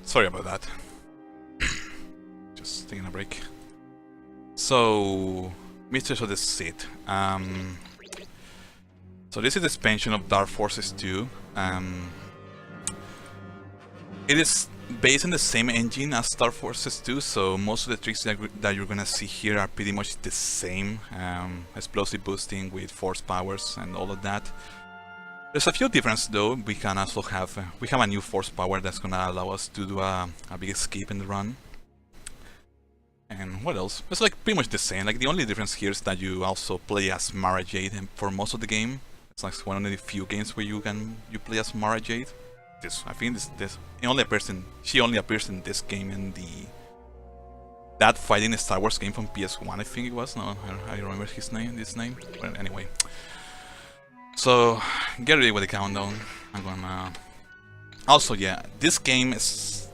Sorry about that. Just taking a break. So, Mistress of the Sith. So this is the expansion of Dark Forces 2. It is based on the same engine as Dark Forces 2, so most of the tricks that you're gonna see here are pretty much the same. Explosive boosting with force powers and all of that. There's a few differences though. We can also have a new force power that's gonna allow us to do a big escape in the run. And what else? It's like pretty much the same. Like the only difference here is that you also play as Mara Jade for most of the game. It's like one of the few games where you play as Mara Jade. I think she only appears in this game and that fighting Star Wars game from PS1, I think it was. No, I don't remember this name. But anyway. So get ready with the countdown. I'm gonna. Also, yeah, this game it's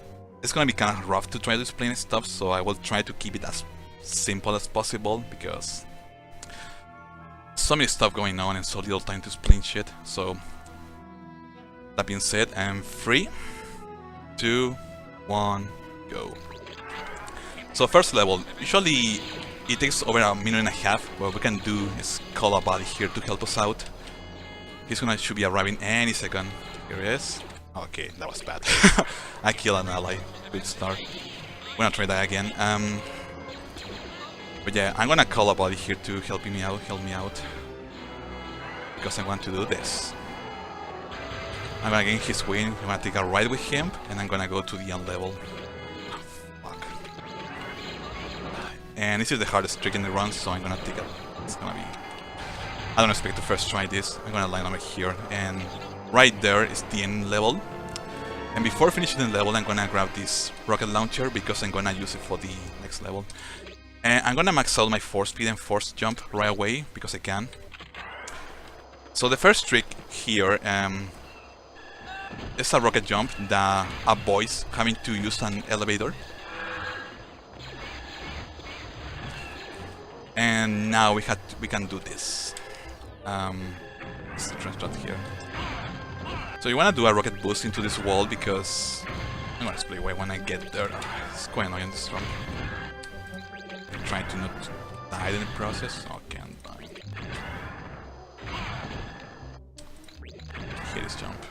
gonna be kind of rough to try to explain stuff, so I will try to keep it as simple as possible because so many stuff going on and so little time to explain shit. So that being said, I'm 3, 2, 1, go. So first level, usually it takes over a minute and a half. What we can do is call a buddy here to help us out. Should be arriving any second. Here he is. Okay, that was bad. I killed an ally. Good start. We're gonna try that again. But yeah, I'm gonna call a buddy here to help me out. Because I want to do this. I'm gonna gain his win, I'm gonna take a ride with him, and I'm gonna go to the end level. Oh, fuck. And this is the hardest trick in the run, so I'm gonna take it's gonna be... I don't expect to first try this. I'm gonna line over here, and right there is the end level. And before finishing the level, I'm gonna grab this rocket launcher because I'm gonna use it for the next level. And I'm gonna max out my force speed and force jump right away because I can. So the first trick here, it's a rocket jump that avoids having to use an elevator. And now we can do this. Let's transport here. So you wanna do a rocket boost into this wall because I'm gonna explain why when I get there. It's quite annoying this one. I'm trying to not die in the process. Okay, I'm dying. Hit this jump.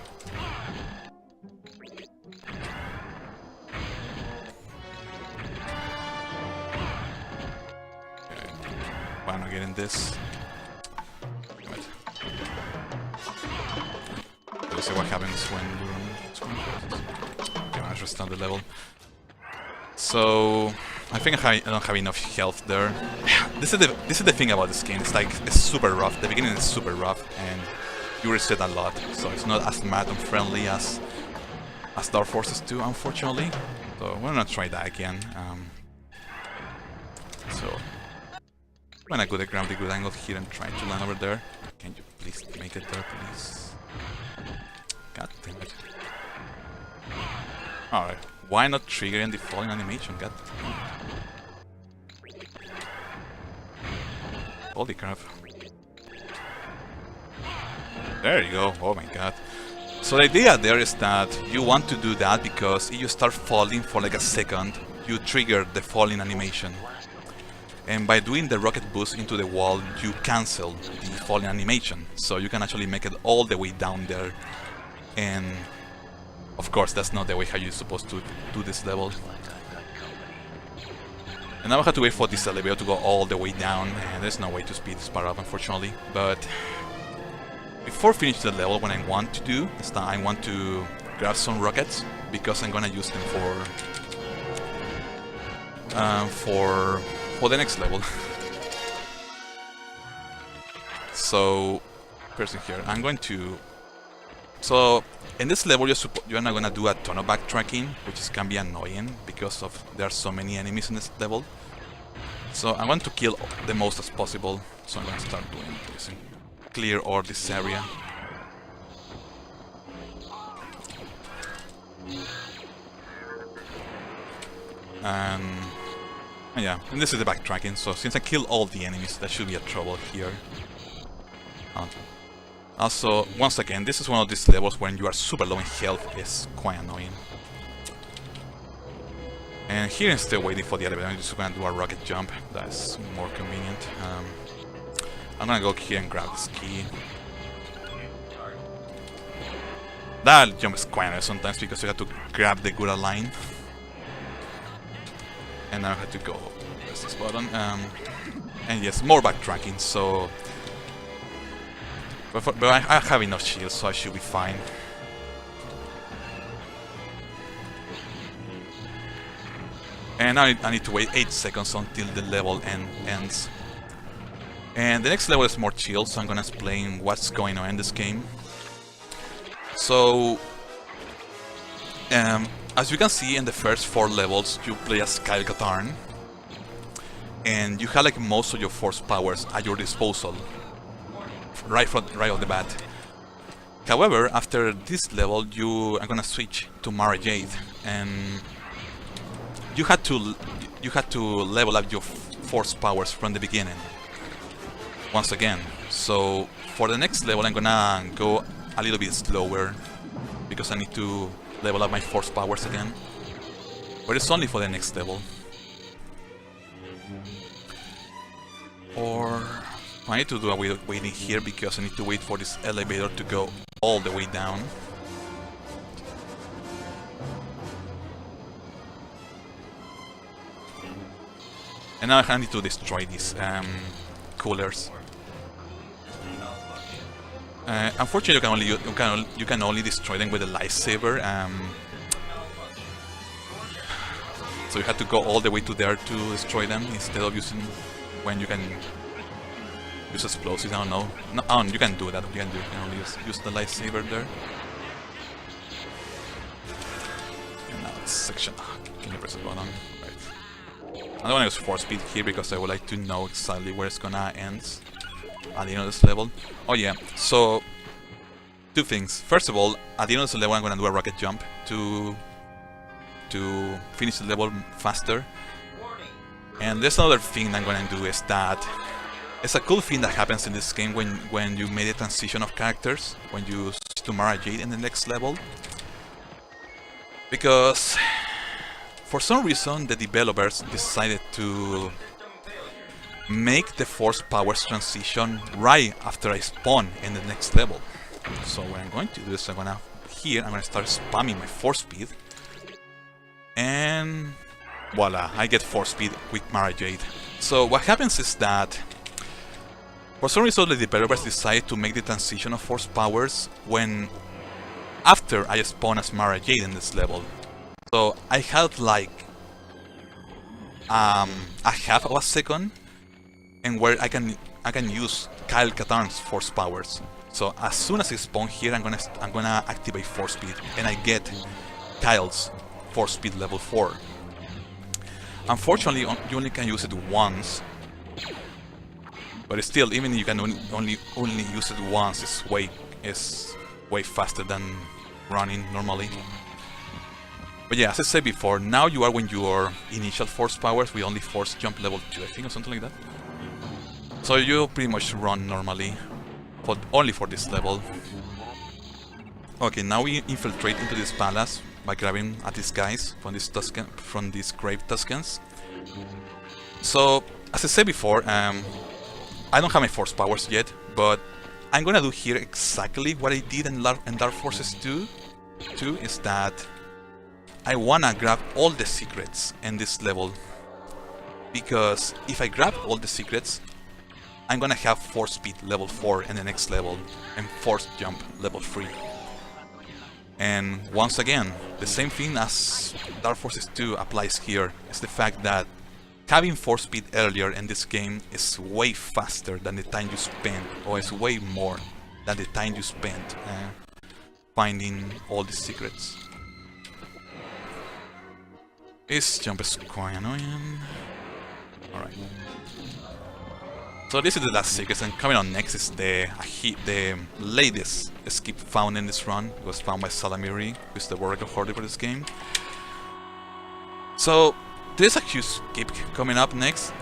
Why am I getting this? Damn it. Let's see what happens when okay, let's restart the level. So I think I don't have enough health there. This is the thing about this game. It's super rough. The beginning is super rough and you reset a lot. So it's not as marathon friendly as Dark Forces 2, unfortunately. So we're gonna try that again. So I'm gonna go grab the good angle here and try to land over there. Can you please make it there, please? God damn it. Alright, why not triggering the falling animation? God damn it. Holy crap. There you go, oh my god. So the idea there is that you want to do that because if you start falling for like a second, you trigger the falling animation. And by doing the rocket boost into the wall, you cancel the falling animation. So you can actually make it all the way down there. And of course, that's not the way how you're supposed to do this level. And now I have to wait for this elevator to go all the way down. And there's no way to speed this part up, unfortunately. But before finishing the level, what I want to do is that I want to grab some rockets because I'm gonna use them for the next level. So, person here, I'm going to... So, in this level you're not gonna do a ton of backtracking, which can be annoying because there are so many enemies in this level. So I want to kill the most as possible, so I'm gonna start doing this and clear all this area. And yeah, and this is the backtracking, so since I kill all the enemies, there should be a trouble here. Also, once again, this is one of these levels when you are super low in health, it's quite annoying. And here instead of waiting for the elevator, I'm just gonna do a rocket jump. That's more convenient. I'm gonna go here and grab this key. That jump is quite nice sometimes because you have to grab the good line. And now I have to go press this button. And yes, more backtracking, so... But I have enough shields, so I should be fine. And now I need to wait 8 seconds until the level ends. And the next level is more chill, so I'm gonna explain what's going on in this game. So, as you can see in the first 4 levels, you play as Kyle Katarn. And you have like most of your force powers at your disposal, right off the bat. However, after this level, I'm gonna switch to Mara Jade, and you had to level up your force powers from the beginning. Once again, so for the next level, I'm gonna go a little bit slower because I need to level up my force powers again. But it's only for the next level. Or I need to do a waiting here because I need to wait for this elevator to go all the way down. And now I need to destroy these coolers. Unfortunately, you can only destroy them with a lightsaber. So you have to go all the way to there to destroy them instead of using when you can use explosives. I don't know. No, you can do that. You can only use the lightsaber there. And now this section. Can you press the button? Right. I don't want to use force speed here because I would like to know exactly where it's gonna end at the end of this level. Oh yeah, so 2 things. First of all, at the end of this level I'm gonna do a rocket jump to finish the level faster. And there's another thing I'm gonna do is that it's a cool thing that happens in this game when you made a transition of characters, when you switch to Mara Jade in the next level. Because for some reason the developers decided to make the force powers transition right after I spawn in the next level. So what I'm going to do is I'm gonna start spamming my force speed, and voila, I get force speed with Mara Jade. So what happens is that for some reason the developers decided to make the transition of force powers after I spawn as Mara Jade in this level. So I had like a half of a second, and where I can use Kyle Katarn's force powers. So as soon as I spawn here, I'm gonna activate force speed, and I get Kyle's force speed level 4. Unfortunately, you only can use it once, but still, even if you can only use it once, it's way faster than running normally. But yeah, as I said before, now you are when your initial force powers with only force jump level 2, I think, or something like that. So you pretty much run normally, only for this level. Okay, now we infiltrate into this palace by grabbing at these guys from these grave Tuscans. So, as I said before, I don't have my force powers yet, but I'm gonna do here exactly what I did in Dark Forces 2, is that I wanna grab all the secrets in this level, because if I grab all the secrets, I'm gonna have force speed level 4 in the next level, and force jump level 3. And once again, the same thing as Dark Forces 2 applies here, is the fact that having force speed earlier in this game is way faster than the time you spend, or is way more than the time you spent finding all the secrets. This jump is quite annoying. Alright. So this is the last secret, and coming on next is the latest skip found in this run. It was found by Salamiri, who's the world record holder for this game. So there's a huge skip coming up next,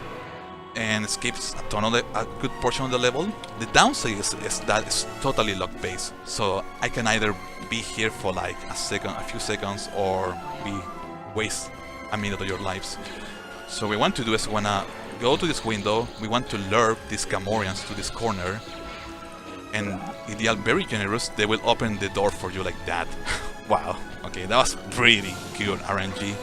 and it skips a good portion of the level. The downside is that it's totally lock based, so I can either be here for like a few seconds, or waste a minute of your lives. So what we want to do is we wanna go to this window, we want to lure these Gamorreans to this corner, and if they are very generous, they will open the door for you like that. Wow, okay, that was pretty good RNG.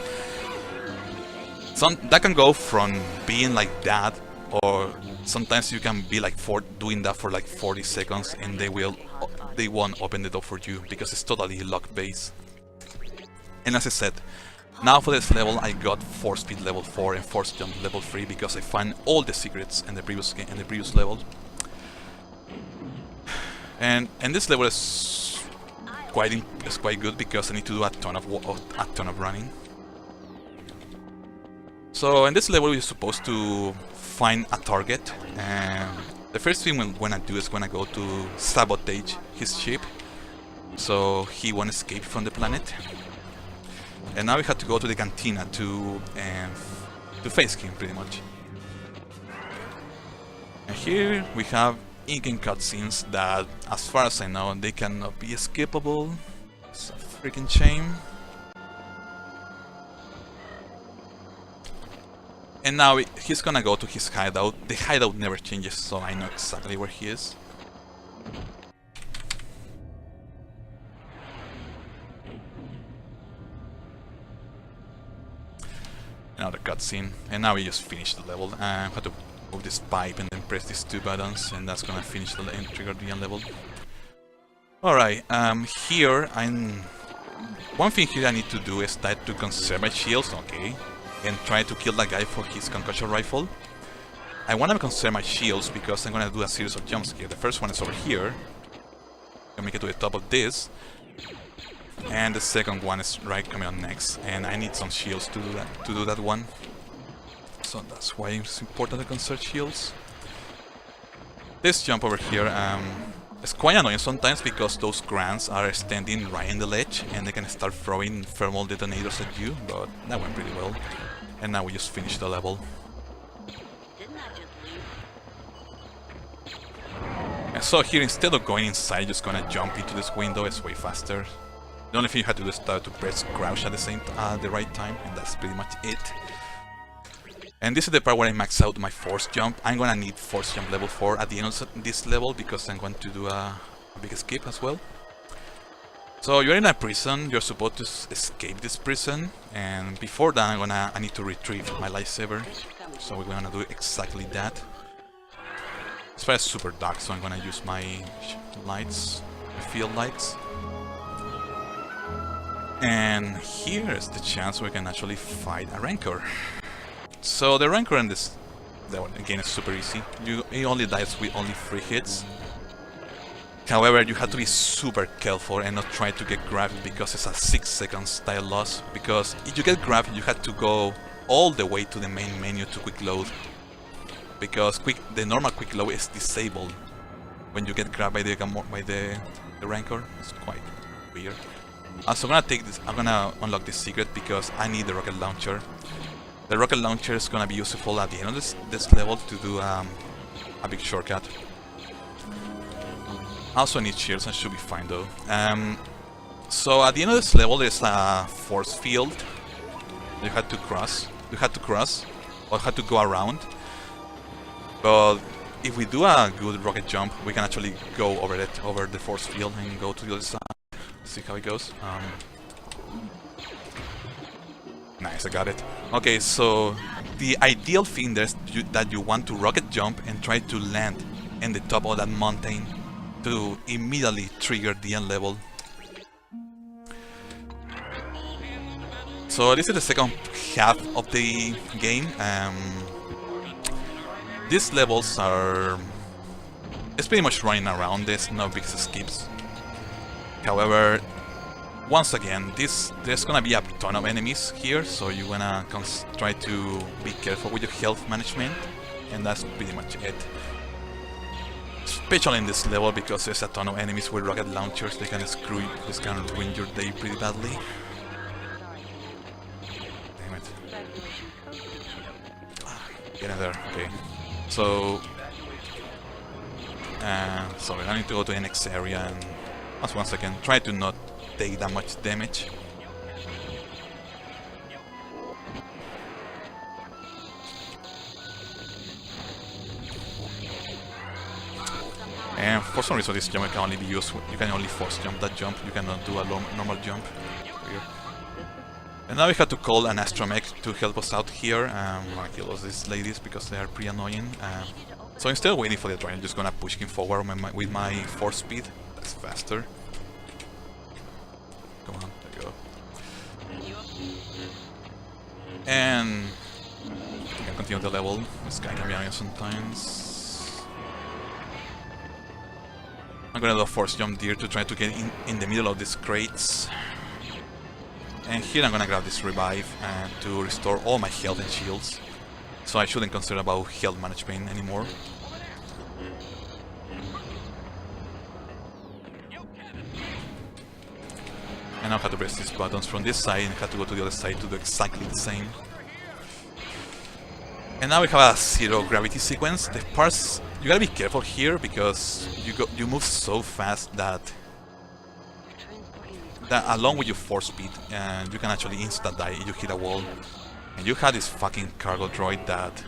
That can go from being like that, or sometimes you can be like doing that for like 40 seconds and they won't open the door for you because it's totally lock based. And as I said, now for this level I got force speed level 4 and force jump level 3 because I found all the secrets in the previous level. And this level is quite good because I need to do a ton of running. So in this level you're supposed to find a target, and the first thing we're gonna do is gonna go to sabotage his ship so he won't escape from the planet. And now we have to go to the cantina to face him pretty much. And here we have in-game cutscenes that, as far as I know, they cannot be skippable. It's a freaking shame. And now he's gonna go to his hideout. The hideout never changes, so I know exactly where he is. Another cutscene, and now we just finished the level. I have to move this pipe and then press these two buttons, and that's gonna finish the and trigger the end level. Alright, here one thing here I need to do is try to conserve my shields, okay, and try to kill that guy for his concussion rifle. I want to conserve my shields because I'm gonna do a series of jumps here. The first one is over here. I'm gonna make it to the top of this. And the second one is right coming on next, and I need some shields to do that one. So that's why it's important to conserve shields. This jump over here is quite annoying sometimes because those grants are standing right in the ledge and they can start throwing thermal detonators at you, but that went pretty well. And now we just finished the level. And so here, instead of going inside, just gonna jump into this window. It's way faster. The only thing you have to do is start to press crouch at the right time, and that's pretty much it. And this is the part where I max out my force jump. I'm gonna need force jump level 4 at the end of this level because I'm going to do a big skip as well. So you're in a prison, you're supposed to escape this prison, and before that I need to retrieve my lightsaber. So we're gonna do exactly that. This part is super dark, so I'm gonna use my lights, field lights. And here is the chance we can actually fight a Rancor. So the Rancor in this level again is super easy. He only dies with only 3 hits. However, you have to be super careful and not try to get grabbed because it's a 6 seconds style loss. Because if you get grabbed, you have to go all the way to the main menu to quick load. Because the normal quick load is disabled when you get grabbed by the Rancor. It's quite weird. So I'm gonna unlock this secret because I need the rocket launcher. The rocket launcher is gonna be useful at the end of this level to do a big shortcut. I also need shields, I should be fine though. So at the end of this level there's a force field you had to cross, or had to go around. But if we do a good rocket jump, we can actually go over the force field and go to the other side. See how it goes. Nice, I got it. Okay, so the ideal thing is that you want to rocket jump and try to land in the top of that mountain to immediately trigger the end level. So this is the second half of the game. These levels are... it's pretty much running around, there's no big skips. However, once again, there's gonna be a ton of enemies here, so you wanna try to be careful with your health management, and that's pretty much it. Especially in this level, because there's a ton of enemies with rocket launchers, they can screw you, this can ruin your day pretty badly. Damn it. Get in there, okay. So I need to go to the next area and once again, try to not take that much damage. And for some reason this jump can only be used, you can only force jump that jump, you cannot do a normal jump. Weird. And now we have to call an astromech to help us out here. I'm gonna kill these ladies because they are pretty annoying. So instead of waiting for the train, I'm just gonna push him forward with my force speed. That's faster. Come on, there you go. And we can continue the level. This guy can be annoying sometimes. I'm gonna do a force jump here to try to get in the middle of these crates. And here I'm gonna grab this revive to restore all my health and shields. So I shouldn't consider about health management anymore. And now I have to press these buttons from this side and I have to go to the other side to do exactly the same. And now we have a zero gravity sequence. The parts, you gotta be careful here because you move so fast that along with your force speed, you can actually insta die if you hit a wall. And you have this fucking cargo droid that,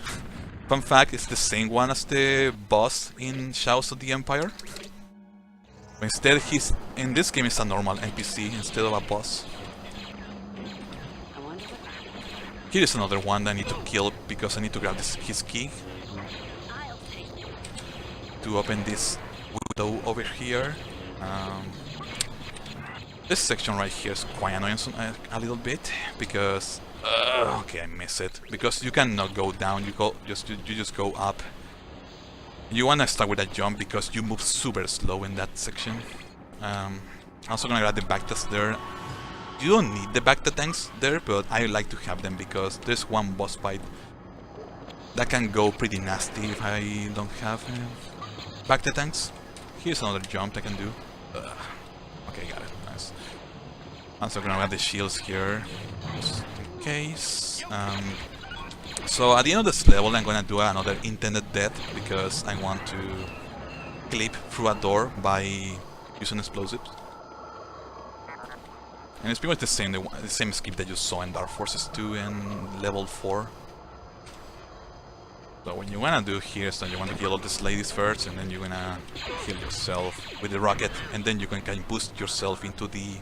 fun fact, is the same one as the boss in Shadows of the Empire. But instead, in this game it's a normal NPC instead of a boss. Here is another one that I need to kill because I need to grab his key to open this window over here. This section right here is quite annoying a little bit because okay, I miss it because you cannot go down. You just go up. You wanna start with a jump because you move super slow in that section. I'm also gonna grab the Bactas there. You don't need the Bacta tanks there, but I like to have them because there's one boss fight that can go pretty nasty if I don't have Bacta tanks. Here's another jump I can do. Okay, got it. Nice. I'm also gonna grab the shields here, just in case. So at the end of this level, I'm gonna do another intended death because I want to clip through a door by using explosives. And it's pretty much the same skip that you saw in Dark Forces 2 and level 4. So what you wanna do here is that you want to kill all these ladies first, and then you're gonna kill yourself with the rocket, and then you can boost yourself into the...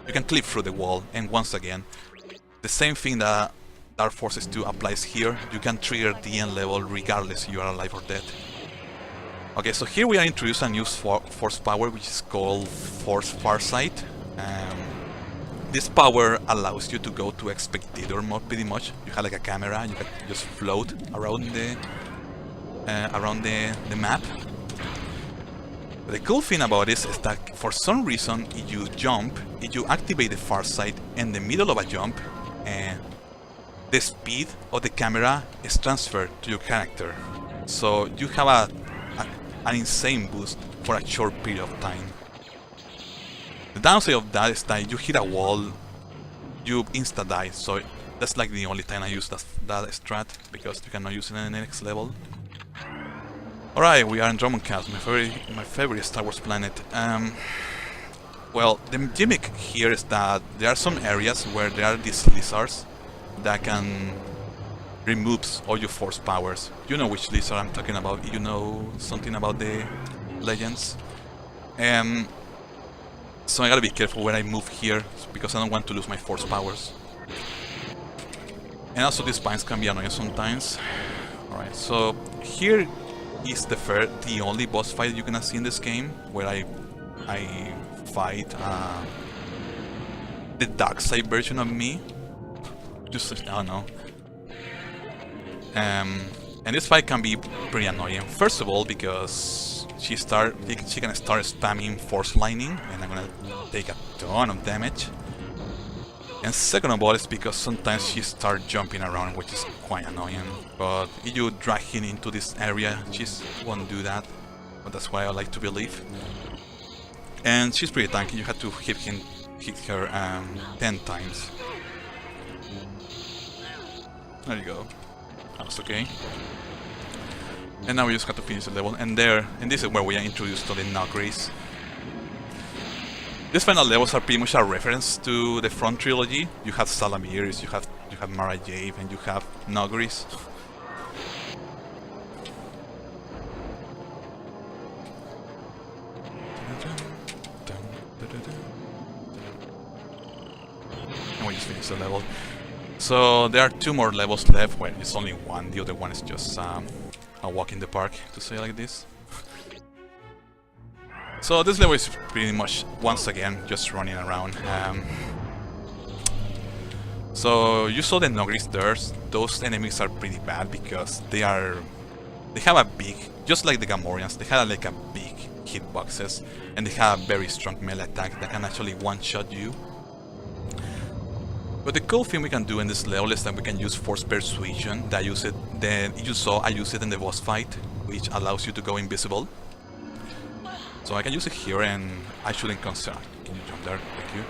You can clip through the wall, and once again, the same thing that Dark Forces 2 applies here, you can trigger the end level regardless if you are alive or dead. Okay, so here we are introducing a new force power which is called Force Farsight. This power allows you to go to spectator mode pretty much. You have like a camera, you can just float around the map. But the cool thing about this is that for some reason, if you jump, if you activate the Farsight in the middle of a jump, the speed of the camera is transferred to your character. So you have an insane boost for a short period of time. The downside of that is that you hit a wall, you insta die, so that's like the only time I use that strat, because you cannot use it in the next level. Alright, we are in Drummondcast, my favorite Star Wars planet. Well, the gimmick here is that there are some areas where there are these lizards that can remove all your force powers. You know which lizard I'm talking about, you know something about the legends. So I gotta be careful where I move here, because I don't want to lose my force powers. And also these spines can be annoying sometimes. Alright, so here is the only boss fight you're gonna see in this game, where I fight the dark side version of me. Just, I don't know. And this fight can be pretty annoying. First of all, because she can start spamming force lightning, and I'm gonna take a ton of damage. And second of all, it's because sometimes she starts jumping around, which is quite annoying. But if you drag him into this area, she won't do that. But that's why I like to believe. And she's pretty tanky. You have to hit her 10 times. There you go. That's okay. And now we just have to finish the level, and this is where we are introduced to the Nogris. These final levels are pretty much a reference to the Front trilogy. You have Salamiris, you have Mara Jade, and you have Nogris. we just finished the level. So there are 2 more levels left. Well, it's only one. The other one is just a walk in the park, to say like this. So this level is pretty much, once again, just running around. So you saw the Nogris there. Those enemies are pretty bad because they have a big, just like the Gamorreans, they have like a big hitboxes, and they have a very strong melee attack that can actually one-shot you. But the cool thing we can do in this level is that we can use Force Persuasion. That you saw I use it in the boss fight, which allows you to go invisible. So I can use it here, and I shouldn't concern. Can you jump there? Thank you.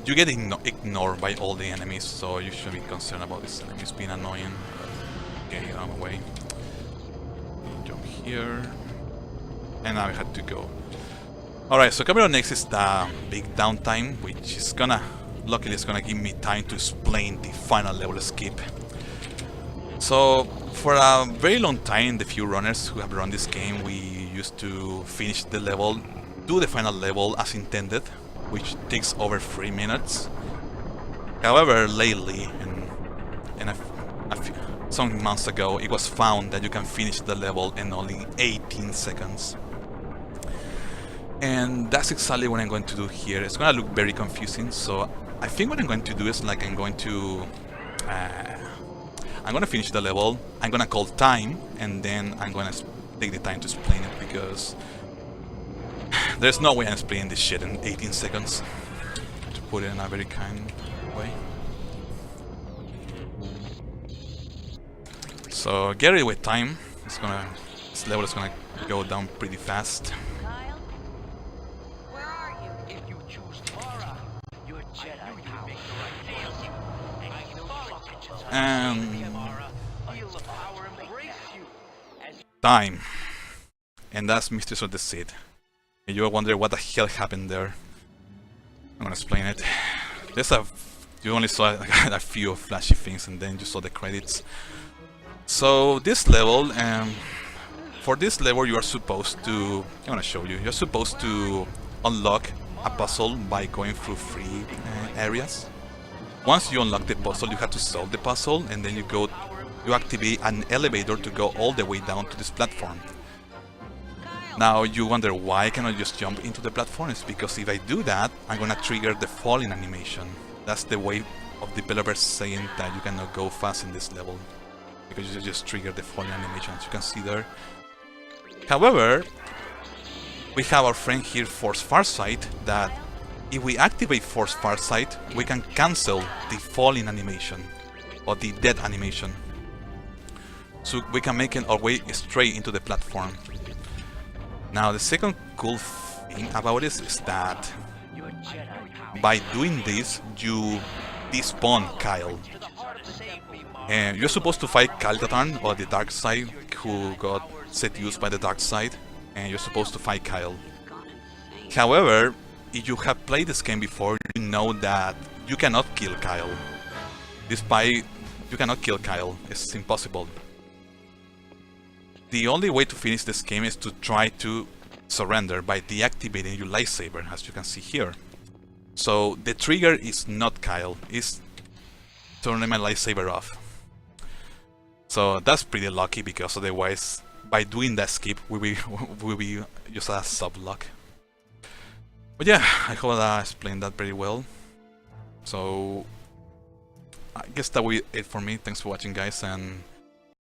You get ignored by all the enemies, so you shouldn't be concerned about these enemies being annoying. Okay, get out of my way. Jump here, and now I had to go. Alright, so coming up next is the big downtime, which is luckily it's gonna give me time to explain the final level skip. So, for a very long time, the few runners who have run this game, we used to finish the level, do the final level as intended, which takes over 3 minutes. However, lately, some months ago, it was found that you can finish the level in only 18 seconds. And that's exactly what I'm going to do here. It's gonna look very confusing, so I think what I'm going to do is like I'm gonna finish the level, I'm gonna call time, and then I'm gonna take the time to explain it, because there's no way I'm explaining this shit in 18 seconds, to put it in a very kind way. So get ready with time. This level is gonna go down pretty fast. Time. And that's Mistress of the Sith. And you wonder what the hell happened there. I'm gonna explain it. You only saw a few flashy things, and then you saw the credits. So this level, for this level you are supposed to, I'm gonna show you, you're supposed to unlock a puzzle by going through 3 areas. Once you unlock the puzzle, you have to solve the puzzle, and then you activate an elevator to go all the way down to this platform. Now you wonder why I cannot just jump into the platform. It's because if I do that, I'm gonna trigger the falling animation. That's the way of developers saying that you cannot go fast in this level, because you just trigger the falling animation, as you can see there. However, we have our friend here, Force Farsight, that if we activate Force Farsight, we can cancel the falling animation, or the dead animation. So we can make our way straight into the platform. Now the second cool thing about this is that by doing this, you despawn Kyle. And you're supposed to fight Kyle-Katarn, or the dark side, who got seduced by the dark side, and you're supposed to fight Kyle. However, if you have played this game before, you know that you cannot kill Kyle. You cannot kill Kyle, it's impossible. The only way to finish this game is to try to surrender by deactivating your lightsaber, as you can see here. So the trigger is not Kyle, it's turning my lightsaber off. So that's pretty lucky, because otherwise, by doing that skip, we will be just a sub-lock. But yeah, I hope I explained that pretty well. So I guess that will be it for me. Thanks for watching, guys, and